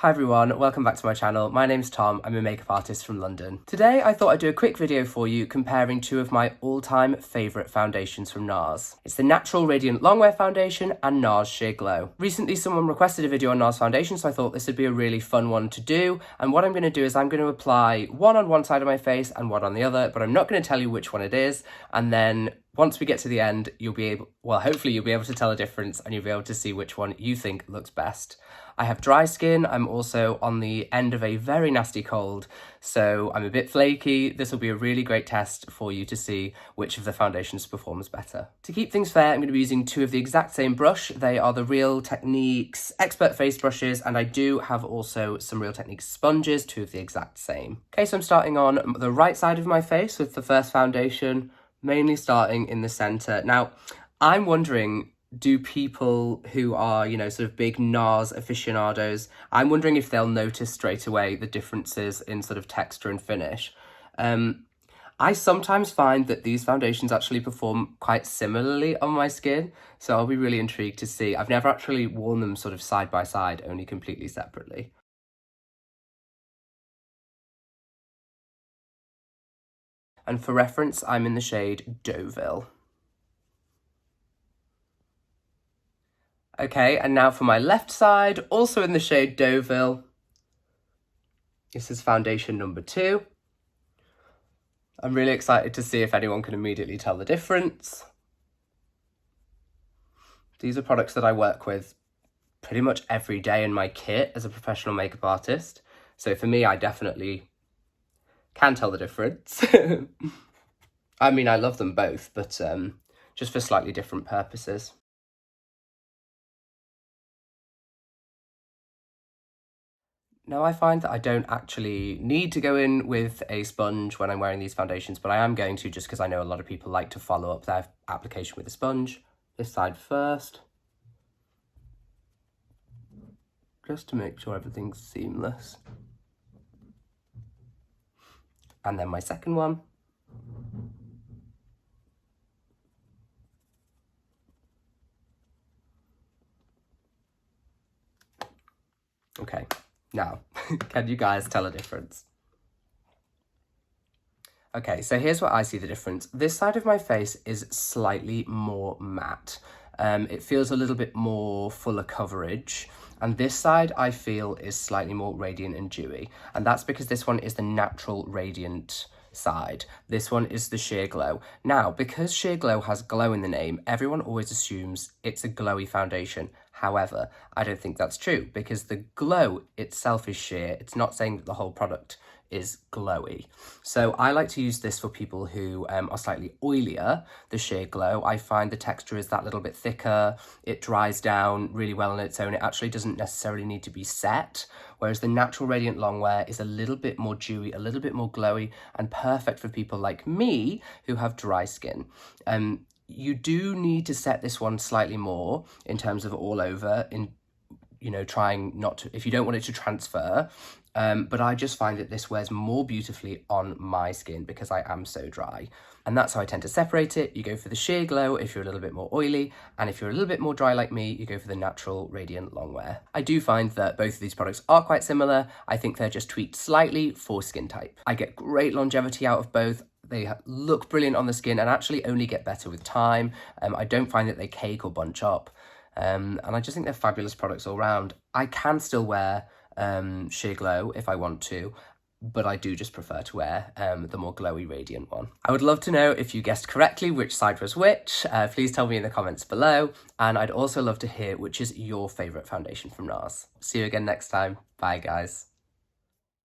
Hi everyone, welcome back to my channel. My name's Tom, I'm a makeup artist from London. Today I thought I'd do a quick video for you comparing two of my all-time favourite foundations from NARS. It's the Natural Radiant Longwear Foundation and NARS Sheer Glow. Recently someone requested a video on NARS foundation, so I thought this would be a really fun one to do, and what I'm going to do is I'm going to apply one on one side of my face and one on the other, but I'm not going to tell you which one it is, and then once we get to the end, hopefully you'll be able to tell a difference and you'll be able to see which one you think looks best. I have dry skin, I'm also on the end of a very nasty cold, so I'm a bit flaky. This will be a really great test for you to see which of the foundations performs better. To keep things fair, I'm going to be using two of the exact same brush. They are the Real Techniques Expert Face brushes, and I do have also some Real Techniques sponges, two of the exact same. Okay, so I'm starting on the right side of my face with the first foundation, mainly starting in the centre. Now, I'm wondering, do people who are, sort of big NARS aficionados, I'm wondering if they'll notice straight away the differences in sort of texture and finish. I sometimes find that these foundations actually perform quite similarly on my skin, so I'll be really intrigued to see. I've never actually worn them sort of side by side, only completely separately. And for reference, I'm in the shade Deauville. Okay, and now for my left side, also in the shade Deauville. This is foundation number 2. I'm really excited to see if anyone can immediately tell the difference. These are products that I work with pretty much every day in my kit as a professional makeup artist. So for me, I definitely can tell the difference. I mean, I love them both, but just for slightly different purposes. Now, I find that I don't actually need to go in with a sponge when I'm wearing these foundations, but I am going to just because I know a lot of people like to follow up their application with a sponge. This side first, just to make sure everything's seamless. And then my second one. Okay, now, can you guys tell a difference? Okay, so here's what I see the difference. This side of my face is slightly more matte. It feels a little bit more fuller coverage. And this side I feel is slightly more radiant and dewy. And that's because this one is the Natural Radiant side. This one is the Sheer Glow. Now, because Sheer Glow has glow in the name, everyone always assumes it's a glowy foundation. However, I don't think that's true because the glow itself is sheer. It's not saying that the whole product is glowy. So I like to use this for people who are slightly oilier, the Sheer Glow. I find the texture is that little bit thicker. It dries down really well on its own. It actually doesn't necessarily need to be set, whereas the Natural Radiant Longwear is a little bit more dewy, a little bit more glowy, and perfect for people like me who have dry skin. You do need to set this one slightly more in terms of all over, trying not to, if you don't want it to transfer. But I just find that this wears more beautifully on my skin because I am so dry. And that's how I tend to separate it. You go for the Sheer Glow if you're a little bit more oily, and if you're a little bit more dry like me, you go for the Natural Radiant Longwear. I do find that both of these products are quite similar. I think they're just tweaked slightly for skin type. I get great longevity out of both. They look brilliant on the skin and actually only get better with time. I don't find that they cake or bunch up. And I just think they're fabulous products all round. I can still wear Sheer Glow if I want to, but I do just prefer to wear the more glowy radiant one. I would love to know if you guessed correctly which side was which. Please tell me in the comments below, and I'd also love to hear which is your favourite foundation from NARS. See you again next time. Bye guys.